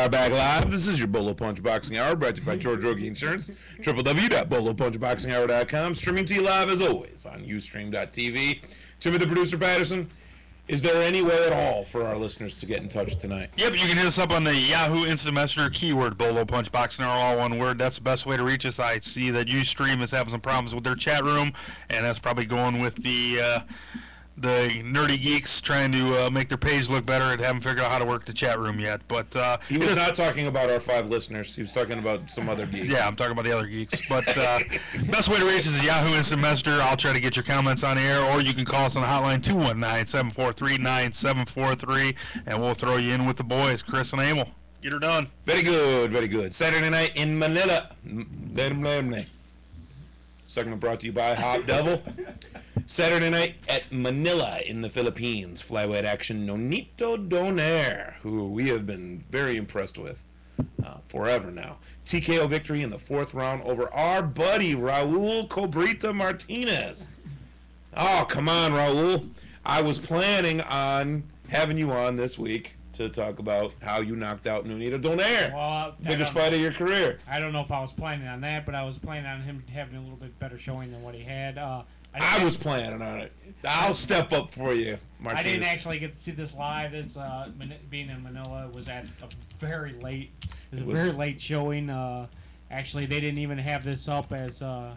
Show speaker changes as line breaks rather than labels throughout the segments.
are back live. This is your Bolo Punch Boxing Hour, brought to you by George Rogie Insurance. www.bolopunchboxinghour.com. Streaming to you live, as always, on Ustream.tv. Timmy, the producer, Patterson. Is there any way at all for our listeners to get in touch tonight?
Yep, you can hit us up on the Yahoo Instant Messenger keyword, Bolo Punch Boxing Hour, all one word. That's the best way to reach us. I see that Ustream is having some problems with their chat room, and that's probably going with the nerdy geeks trying to make their page look better and haven't figured out how to work the chat room yet. But
he was not talking about our 5 listeners. He was talking about some other geeks.
Yeah, I'm talking about the other geeks. But best way to reach us is Yahoo Instant Messenger. I'll try to get your comments on the air, or you can call us on the hotline 219-743-9743, and we'll throw you in with the boys, Chris and Emil. Get her done.
Very good, very good. Saturday night in Manila. Segment brought to you by Hop Devil. Saturday night at Manila in the Philippines. Flyweight action, Nonito Donaire, who we have been very impressed with forever now. TKO victory in the 4th round over our buddy Raul Cobrita Martinez. Oh, come on, Raul. I was planning on having you on this week to talk about how you knocked out Nonito Donaire.
Well,
biggest fight of your career.
I don't know if I was planning on that, but I was planning on him having a little bit better showing than what he had.
I was planning on it. I'll step up for you, Martinez.
I didn't actually get to see this live. This being in Manila was at a very late. It was a very late showing. Actually, they didn't even have this up as on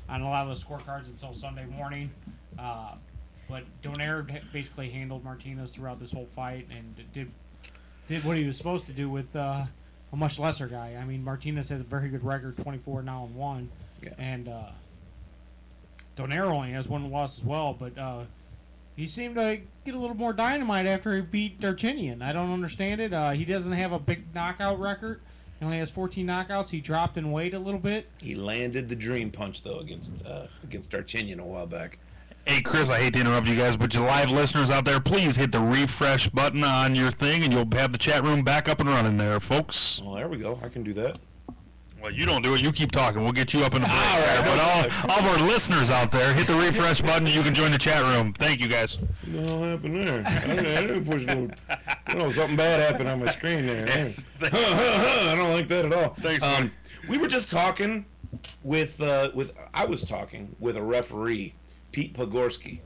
a lot of the scorecards until Sunday morning. But Donaire basically handled Martinez throughout this whole fight and did what he was supposed to do with a much lesser guy. I mean, Martinez has a very good record, 24-1,
yeah.
And Donaire only has 1 loss as well, but he seemed to get a little more dynamite after he beat Darchinyan. I don't understand it. He doesn't have a big knockout record. He only has 14 knockouts. He dropped in weight a little bit.
He landed the dream punch, though, against Darchinyan a while back.
Hey, Chris, I hate to interrupt you guys, but you live listeners out there, please hit the refresh button on your thing, and you'll have the chat room back up and running there, folks.
Well, there we go. I can do that.
Well, you don't do it. You keep talking. We'll get you up in the break.
All right,
but all of our listeners out there, hit the refresh button, and you can join the chat room. Thank you, guys.
What happened there? I didn't push no. Something bad happened on my screen there. I don't like that at all.
Thanks,
we were just talking I was talking with a referee, Pete Pogorski,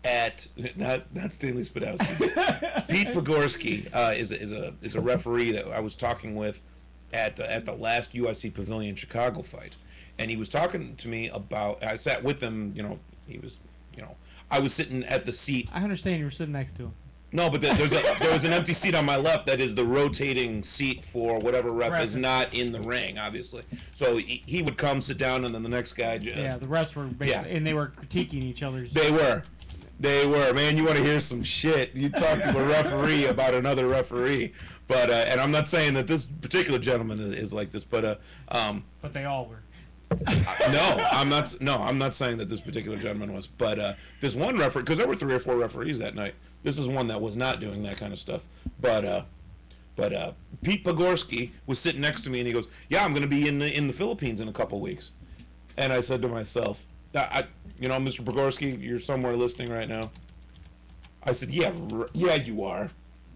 at not Stanley Spadowski. Pete Pogorski is a referee that I was talking with at the last UIC Pavilion Chicago fight, and he was talking to me about. I sat with him. I was sitting at the seat.
I understand you were sitting next to him.
No, but there was an empty seat on my left that is the rotating seat for whatever ref is not in the ring, obviously. So he would come, sit down, and then the next guy.
Yeah, the refs were basically, and they were critiquing each other's.
They were. Man, you want to hear some shit? You talk to a referee about another referee, but and I'm not saying that this particular gentleman is like this, but
But they all were.
No, I'm not. No, I'm not saying that this particular gentleman was, but this one referee, because there were 3 or 4 referees that night. This is one that was not doing that kind of stuff. But Pete Pogorski was sitting next to me, and he goes, "Yeah, I'm going to be in the Philippines in a couple weeks." And I said to myself, Mr. Pogorski, you're somewhere listening right now. I said, yeah, you are.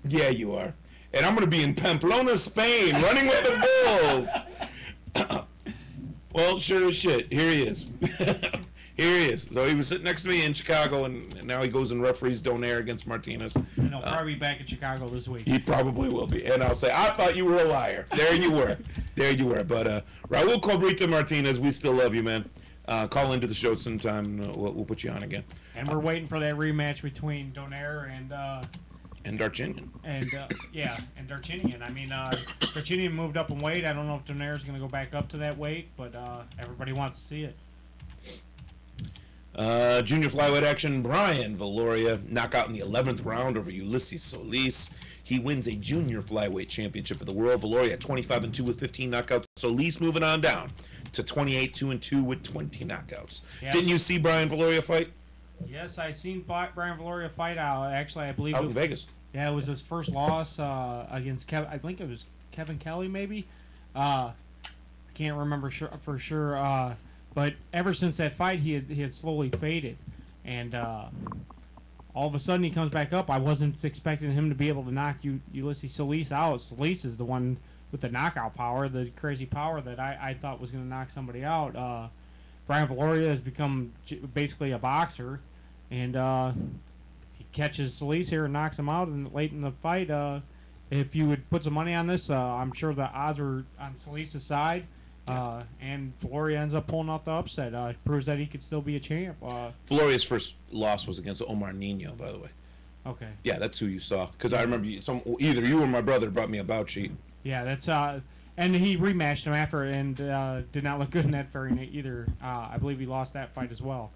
Yeah, you are. And I'm going to be in Pamplona, Spain, running with the Bulls. Well, sure as shit. Here he is. Here he is. So he was sitting next to me in Chicago, and now he goes and referees Donaire against Martinez.
And he'll probably be back in Chicago this week.
He probably will be. And I'll say, I thought you were a liar. There you were. There you were. But Raul Cobrita Martinez, we still love you, man. Call into the show sometime. We'll put you on again.
And we're waiting for that rematch between Donaire and
Darchinyan.
And Darchinyan. I mean, Darchinyan moved up in weight. I don't know if Donaire's going to go back up to that weight, but everybody wants to see it.
Junior flyweight action, Brian Valoria knockout in the 11th round over Ulysses Solis. He wins a junior flyweight championship of the world. Valoria 25-2 with 15 knockouts. Solis moving on down to 28-2 with 20 knockouts. Yeah. Didn't you see Brian Valoria fight?
Yes, I seen Brian Valoria fight out. Actually, I believe
out in Vegas.
Yeah, it was his first loss against Kevin. I think it was Kevin Kelly, maybe. I can't remember for sure. But ever since that fight, he had slowly faded, and all of a sudden he comes back up. I wasn't expecting him to be able to knock Ulysses Solis out. Solis is the one with the knockout power, the crazy power that I thought was going to knock somebody out. Brian Valoria has become basically a boxer, and he catches Solis here and knocks him out late in the fight. If you would put some money on this, I'm sure the odds were on Solis' side. And Valoria ends up pulling off the upset. Proves that he could still be a champ.
Valoria's first loss was against Omar Nino, by the way.
Okay.
Yeah, that's who you saw. Because I remember either you or my brother brought me a bout sheet.
Yeah, that's and he rematched him after and did not look good in that very night either. I believe he lost that fight as well.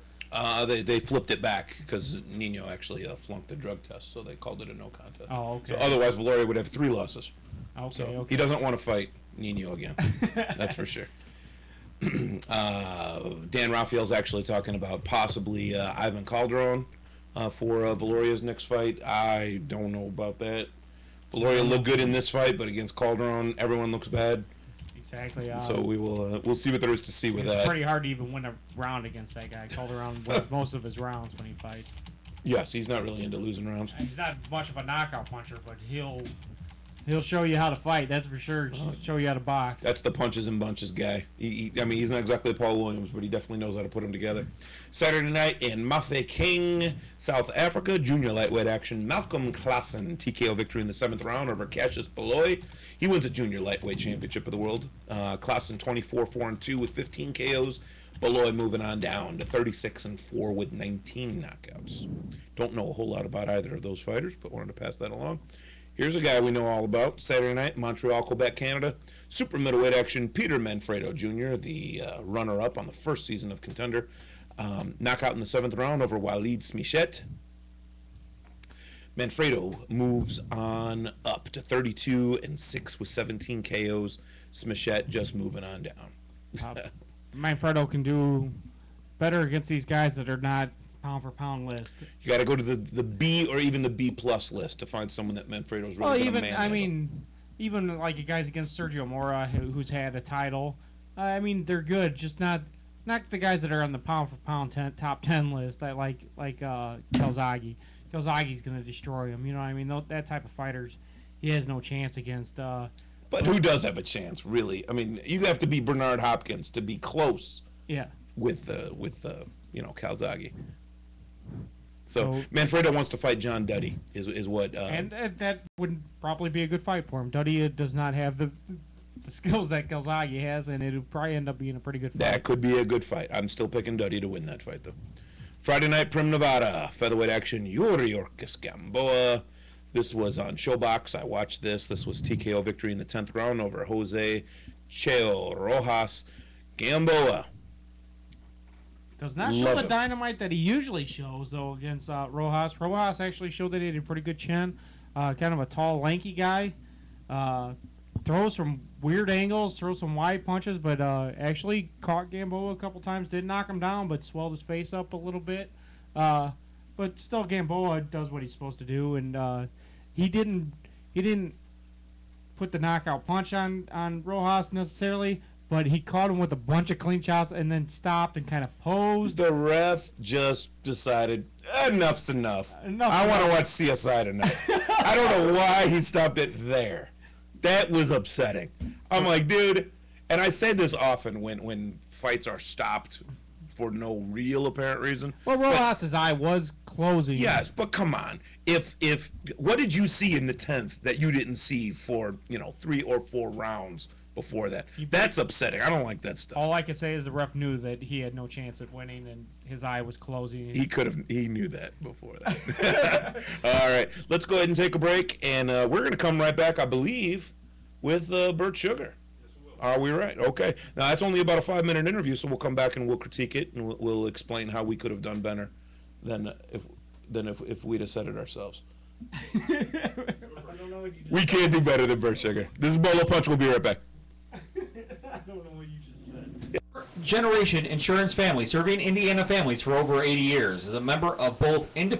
They flipped it back because Nino actually flunked the drug test, so they called it a no contest.
Oh, okay.
So otherwise, Valoria would have 3 losses.
Okay,
so
okay.
He doesn't want to fight Nino again. That's for sure. Dan Raphael's actually talking about possibly Ivan Calderon for Valoria's next fight. I don't know about that. Valoria looked good in this fight, but against Calderon, everyone looks bad.
Exactly.
So we'll see what there is to see with that.
It's pretty hard to even win a round against that guy. Calderon wins most of his rounds when he fights.
Yes, he's not really into losing rounds.
He's not much of a knockout puncher, but he'll show you how to fight. That's for sure. Show you how to box. That's
the punches and bunches guy. I mean, he's not exactly a Paul Williams, but he definitely knows how to put them together. Saturday night in Mafeking, South Africa, junior lightweight action. Malcolm Klassen, TKO victory in the 7th round over Cassius Beloy. He wins a junior lightweight championship of the world. Klassen 24-4-2 with 15 KOs. Beloy moving on down to 36-4 with 19 knockouts. Don't know a whole lot about either of those fighters, but wanted to pass that along. Here's a guy we know all about. Saturday night, Montreal, Quebec, Canada. Super middleweight action. Peter Manfredo Jr., the runner-up on the first season of Contender. Knockout in the 7th round over Walid Smichet. Manfredo moves on up to 32-6 with 17 KOs. Smichet just moving on down.
Manfredo can do better against these guys that are not pound for pound list.
You got to go to the B or even the B plus list to find someone that Manfredo's really going to manhandle.
Even like guys against Sergio Mora, who's had a title. I mean, they're good, just not the guys that are on the pound for pound top 10 list. That like Calzaghe. Calzaghe's going to destroy him. You know what I mean? That type of fighters, he has no chance against.
But who does have a chance, really? I mean, you have to be Bernard Hopkins to be close.
Yeah.
With Calzaghe. So Manfredo wants to fight John Duddy, is what.
And that would probably be a good fight for him. Duddy does not have the skills that Calzaghe has, and it would probably end up being a pretty good fight.
That could be a good fight. I'm still picking Duddy to win that fight, though. Friday night, Prim, Nevada, featherweight action, Yuri Orcus Gamboa. This was on Showbox. I watched this. This was TKO victory in the 10th round over Jose Cheo Rojas. Gamboa
does not show the dynamite that he usually shows, though, against Rojas. Rojas actually showed that he had a pretty good chin. Kind of a tall, lanky guy. Throws from weird angles, throws some wide punches, but actually caught Gamboa a couple times. Did knock him down, but swelled his face up a little bit. But still, Gamboa does what he's supposed to do, and he didn't put the knockout punch on Rojas necessarily, but he caught him with a bunch of clean shots and then stopped and kind of posed.
The ref just decided, enough's enough. I want to watch CSI tonight. I don't know why he stopped it there. That was upsetting. I'm like, dude, and I say this often when fights are stopped for no real apparent reason.
Well, Rojas' eye was closing.
Yes, but come on. If what did you see in the 10th that you didn't see for 3 or 4 rounds before that? That's upsetting. I don't like that stuff.
All I could say is the ref knew that he had no chance at winning, and his eye was closing.
He knew that before that. All right, let's go ahead and take a break, and we're going to come right back, I believe, with Bert Sugar. Are we right? Okay. Now, that's only about a 5-minute interview, so we'll come back and we'll critique it, and we'll explain how we could have done better than if we'd have said it ourselves.
I don't know what you just
we can't do better than Bert Sugar. This is Bolo Punch. We'll be right back.
I don't know what you just said.
Generation Insurance Family, serving Indiana families for over 80 years. Is a member of both independent